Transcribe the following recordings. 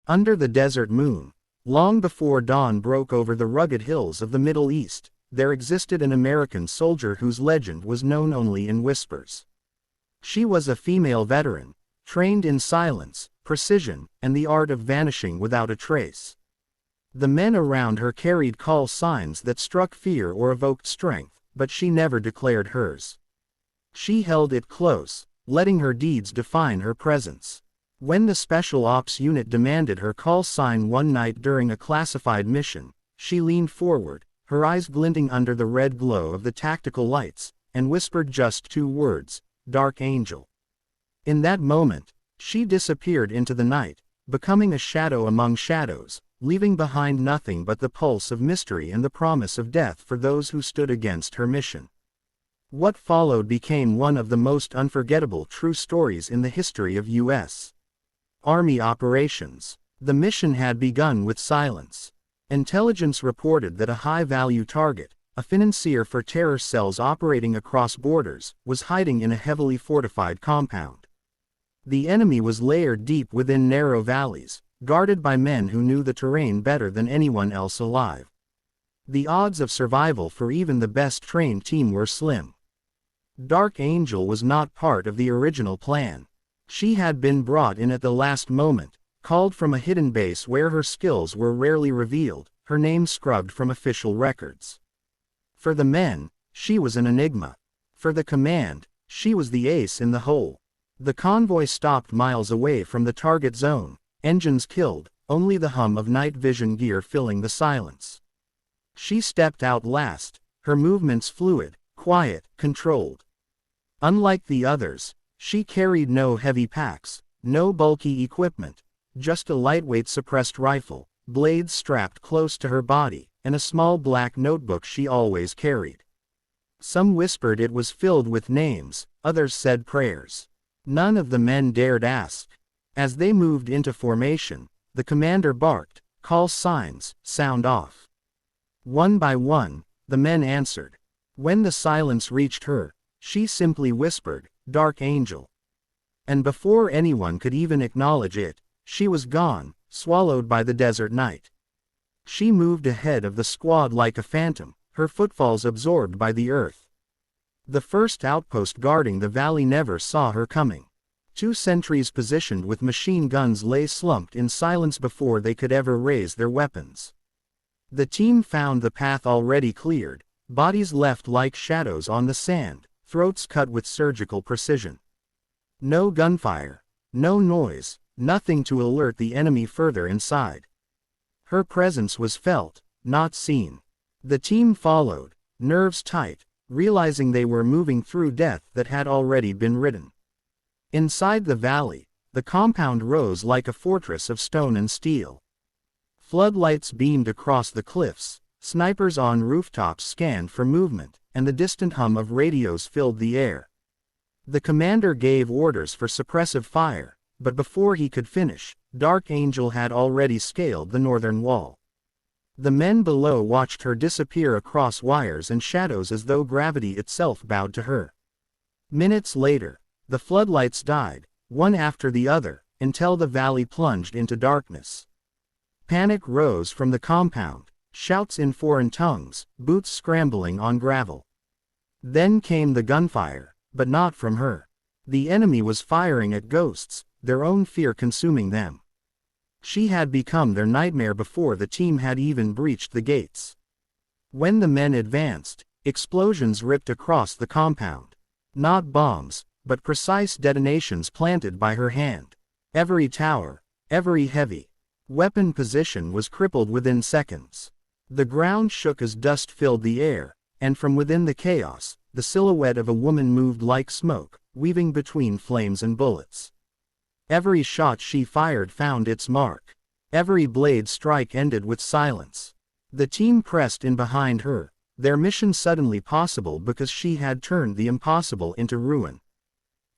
Under the desert moon, long before dawn broke over the rugged hills of the Middle East, there existed an American soldier whose legend was known only in whispers. She was a female veteran, trained in silence, precision, and the art of vanishing without a trace. The men around her carried call signs that struck fear or evoked strength, but she never declared hers. She held it close, letting her deeds define her presence. When the Special Ops Unit demanded her call sign one night during a classified mission, she leaned forward, her eyes glinting under the red glow of the tactical lights, and whispered just 2 words, "Dark Angel." In that moment, she disappeared into the night, becoming a shadow among shadows, leaving behind nothing but the pulse of mystery and the promise of death for those who stood against her mission. What followed became one of the most unforgettable true stories in the history of U.S. Army operations. The mission had begun with silence. Intelligence reported that a high-value target, a financier for terror cells operating across borders, was hiding in a heavily fortified compound. The enemy was layered deep within narrow valleys, guarded by men who knew the terrain better than anyone else alive. The odds of survival for even the best trained team were slim. Dark Angel was not part of the original plan. She had been brought in at the last moment, called from a hidden base where her skills were rarely revealed, her name scrubbed from official records. For the men, she was an enigma. For the command, she was the ace in the hole. The convoy stopped miles away from the target zone, engines killed, only the hum of night vision gear filling the silence. She stepped out last, her movements fluid, quiet, controlled. Unlike the others, she carried no heavy packs, no bulky equipment, just a lightweight suppressed rifle, blades strapped close to her body, and a small black notebook she always carried. Some whispered it was filled with names, others said prayers. None of the men dared ask. As they moved into formation, the commander barked, "Call signs, sound off." One by one, the men answered. When the silence reached her, she simply whispered, "Dark Angel." And before anyone could even acknowledge it, she was gone, swallowed by the desert night. She moved ahead of the squad like a phantom, her footfalls absorbed by the earth. The first outpost guarding the valley never saw her coming. 2 sentries positioned with machine guns lay slumped in silence before they could ever raise their weapons. The team found the path already cleared, bodies left like shadows on the sand, throats cut with surgical precision. No gunfire, no noise, nothing to alert the enemy further inside. Her presence was felt, not seen. The team followed, nerves tight, realizing they were moving through death that had already been written. Inside the valley, the compound rose like a fortress of stone and steel. Floodlights beamed across the cliffs, snipers on rooftops scanned for movement, and the distant hum of radios filled the air. The commander gave orders for suppressive fire, but before he could finish, Dark Angel had already scaled the northern wall. The men below watched her disappear across wires and shadows as though gravity itself bowed to her. Minutes later, the floodlights died, one after the other, until the valley plunged into darkness. Panic rose from the compound, shouts in foreign tongues, boots scrambling on gravel. Then came the gunfire, but not from her. The enemy was firing at ghosts, their own fear consuming them. She had become their nightmare before the team had even breached the gates. When the men advanced, explosions ripped across the compound. Not bombs, but precise detonations planted by her hand. Every tower, every heavy weapon position was crippled within seconds. The ground shook as dust filled the air, and from within the chaos, the silhouette of a woman moved like smoke, weaving between flames and bullets. Every shot she fired found its mark. Every blade strike ended with silence. The team pressed in behind her, their mission suddenly possible because she had turned the impossible into ruin.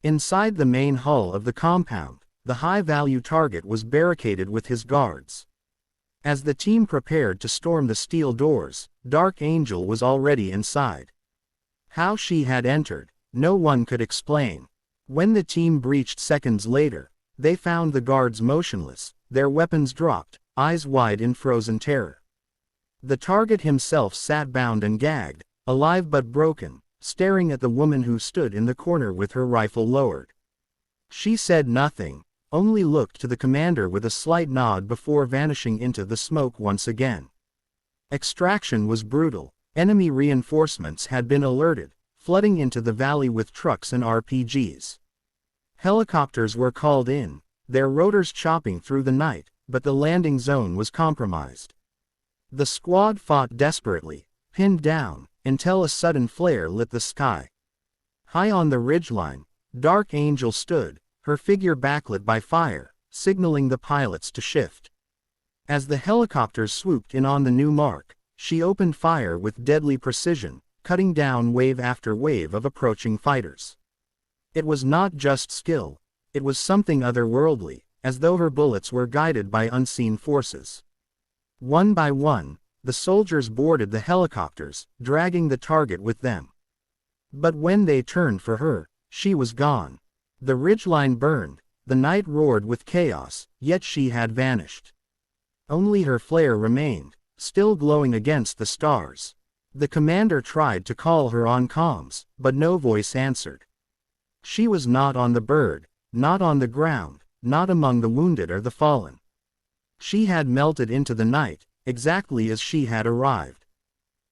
Inside the main hull of the compound, the high-value target was barricaded with his guards. As the team prepared to storm the steel doors, Dark Angel was already inside. How she had entered, no one could explain. When the team breached seconds later, they found the guards motionless, their weapons dropped, eyes wide in frozen terror. The target himself sat bound and gagged, alive but broken, staring at the woman who stood in the corner with her rifle lowered. She said nothing, only looked to the commander with a slight nod before vanishing into the smoke once again. Extraction was brutal. Enemy reinforcements had been alerted, flooding into the valley with trucks and RPGs. Helicopters were called in, their rotors chopping through the night, but the landing zone was compromised. The squad fought desperately, pinned down, until a sudden flare lit the sky. High on the ridgeline, Dark Angel stood, her figure backlit by fire, signaling the pilots to shift. As the helicopters swooped in on the new mark, she opened fire with deadly precision, cutting down wave after wave of approaching fighters. It was not just skill, it was something otherworldly, as though her bullets were guided by unseen forces. One by one, the soldiers boarded the helicopters, dragging the target with them. But when they turned for her, she was gone. The ridgeline burned, the night roared with chaos, yet she had vanished. Only her flare remained, still glowing against the stars. The commander tried to call her on comms, but no voice answered. She was not on the bird, not on the ground, not among the wounded or the fallen. She had melted into the night, exactly as she had arrived.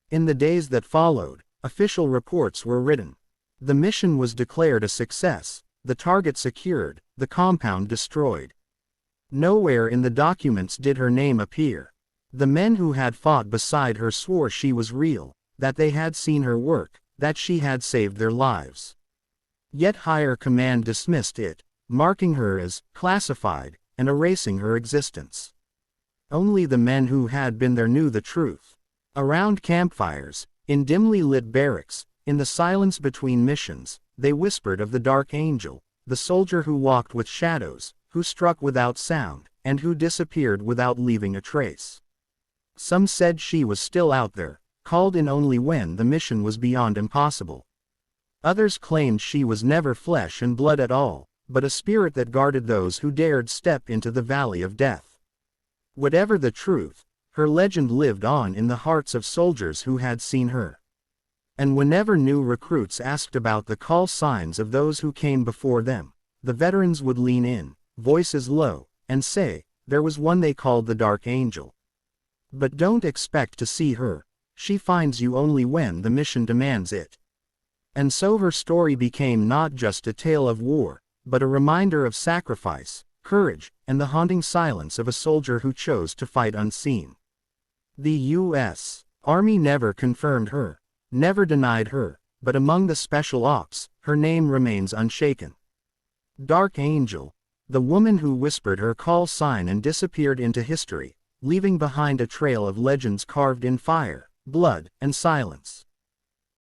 In the days that followed, official reports were written. The mission was declared a success, the target secured, the compound destroyed. Nowhere in the documents did her name appear. The men who had fought beside her swore she was real, that they had seen her work, that she had saved their lives. Yet higher command dismissed it, marking her as classified, and erasing her existence. Only the men who had been there knew the truth. Around campfires, in dimly lit barracks, in the silence between missions, they whispered of the Dark Angel, the soldier who walked with shadows, who struck without sound, and who disappeared without leaving a trace. Some said she was still out there, called in only when the mission was beyond impossible. Others claimed she was never flesh and blood at all, but a spirit that guarded those who dared step into the valley of death. Whatever the truth, her legend lived on in the hearts of soldiers who had seen her. And whenever new recruits asked about the call signs of those who came before them, the veterans would lean in, voices low, and say, there was one they called the Dark Angel. But don't expect to see her, she finds you only when the mission demands it. And so her story became not just a tale of war, but a reminder of sacrifice, courage, and the haunting silence of a soldier who chose to fight unseen. The U.S. Army never confirmed her, never denied her, but among the special ops, her name remains unshaken. Dark Angel, the woman who whispered her call sign and disappeared into history, leaving behind a trail of legends carved in fire, blood, and silence.